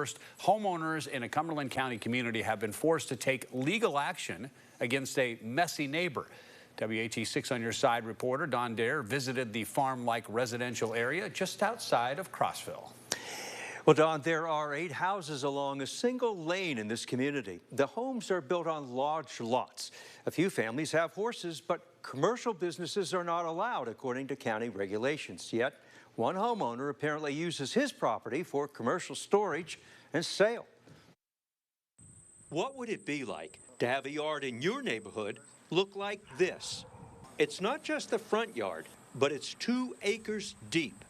First, homeowners in a Cumberland County community have been forced to take legal action against a messy neighbor. WAT6 On Your Side reporter Don Dare visited the farm-like residential area just outside of Crossville. Well, Don, there are 8 houses along a single lane in this community. The homes are built on large lots. A few families have horses, but commercial businesses are not allowed according to county regulations. Yet, one homeowner apparently uses his property for commercial storage and sale. What would it be like to have a yard in your neighborhood look like this? It's not just the front yard, but it's 2 acres deep.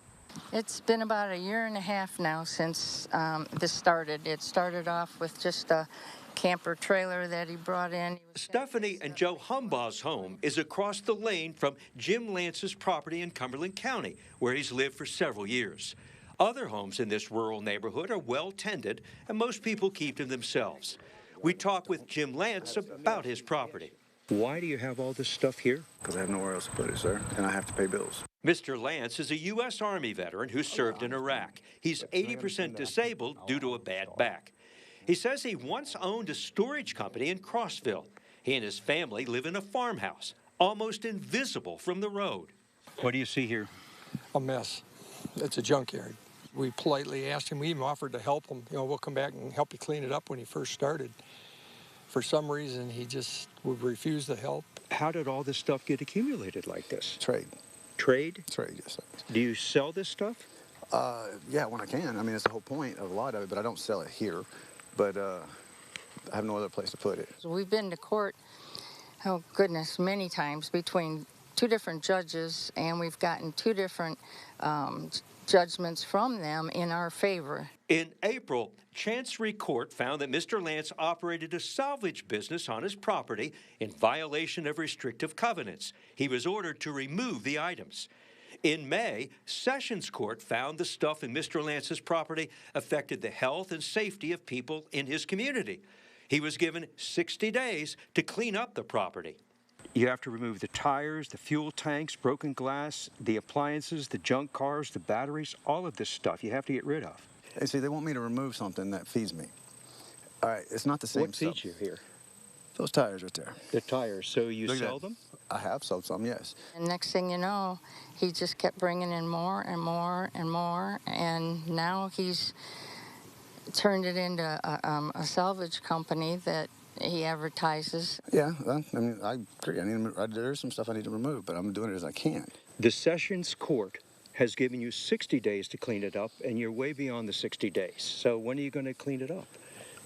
It's been about 1.5 years now since this started. It started off with just a camper trailer that he brought in. Stephanie and Joe Humbaugh's home is across the lane from Jim Lance's property in Cumberland County, where he's lived for several years. Other homes in this rural neighborhood are well tended, and most people keep to themselves. We talked with Jim Lance about his property. Why do you have all this stuff here? Because I have nowhere else to put it, sir, and I have to pay bills. Mr. Lance is a U.S. Army veteran who served in Iraq. He's 80% disabled due to a bad back. He says he once owned a storage company in Crossville. He and his family live in a farmhouse, almost invisible from the road. What do you see here? A mess. It's a junkyard. We politely asked him, we even offered to help him. We'll come back and help you clean it up when he first started. For some reason, he just would refuse to help. How did all this stuff get accumulated like this? Trade. Trade? Trade, yes, sir. Do you sell this stuff? Yeah, when I can. I mean, it's the whole point of a lot of it, but I don't sell it here. But I have no other place to put it. We've been to court, oh goodness, many times between 2 different judges, and we've gotten 2 different judgments from them in our favor. In April, Chancery Court found that Mr. Lance operated a salvage business on his property in violation of restrictive covenants. He was ordered to remove the items. In May, Sessions Court found the stuff in Mr. Lance's property affected the health and safety of people in his community. He was given 60 days to clean up the property. You have to remove the tires, the fuel tanks, broken glass, the appliances, the junk cars, the batteries, all of this stuff you have to get rid of. Hey, see, they want me to remove something that feeds me. All right, it's not the same stuff. What feeds you here? Those tires right there. The tires. So you sell them? I have sold some, yes. And next thing you know, he just kept bringing in more and more and more, and now he's turned it into a salvage company that he advertises. Yeah, I mean, I agree. There's some stuff I need to remove, but I'm doing it as I can. The Sessions Court has given you 60 days to clean it up, and you're way beyond the 60 days. So when are you going to clean it up?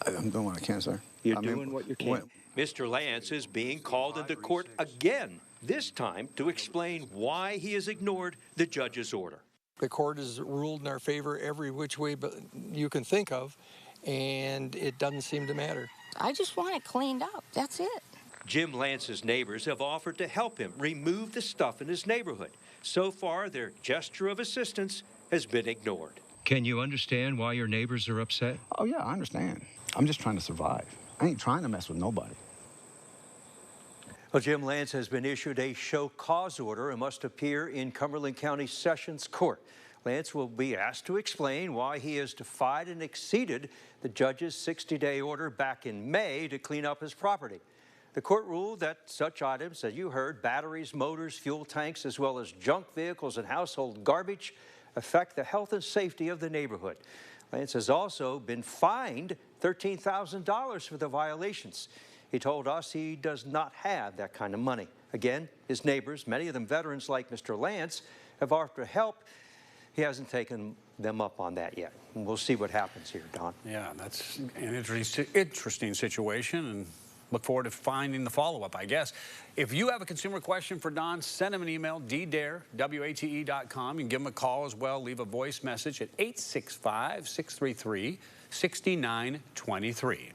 I'm doing what I can, sir. You're doing what you can. Mr. Lance is being called into court again, this time to explain why he has ignored the judge's order. The court has ruled in our favor every which way but you can think of, and it doesn't seem to matter. I just want it cleaned up. That's it. Jim Lance's neighbors have offered to help him remove the stuff in his neighborhood. So far, their gesture of assistance has been ignored. Can you understand why your neighbors are upset? Oh, yeah, I understand. I'm just trying to survive. I ain't trying to mess with nobody. Well, Jim Lance has been issued a show cause order and must appear in Cumberland County Sessions Court. Lance will be asked to explain why he has defied and exceeded the judge's 60-day order back in May to clean up his property. The court ruled that such items, as you heard, batteries, motors, fuel tanks, as well as junk vehicles and household garbage, affect the health and safety of the neighborhood. Lance has also been fined $13,000 for the violations. He told us he does not have that kind of money. Again, his neighbors, many of them veterans like Mr. Lance, have offered help. He hasn't taken them up on that yet. And we'll see what happens here, Don. Yeah, that's an interesting situation, and look forward to finding the follow-up, I guess. If you have a consumer question for Don, send him an email, ddare@wate.com. You can give him a call as well. Leave a voice message at 865-633-6923.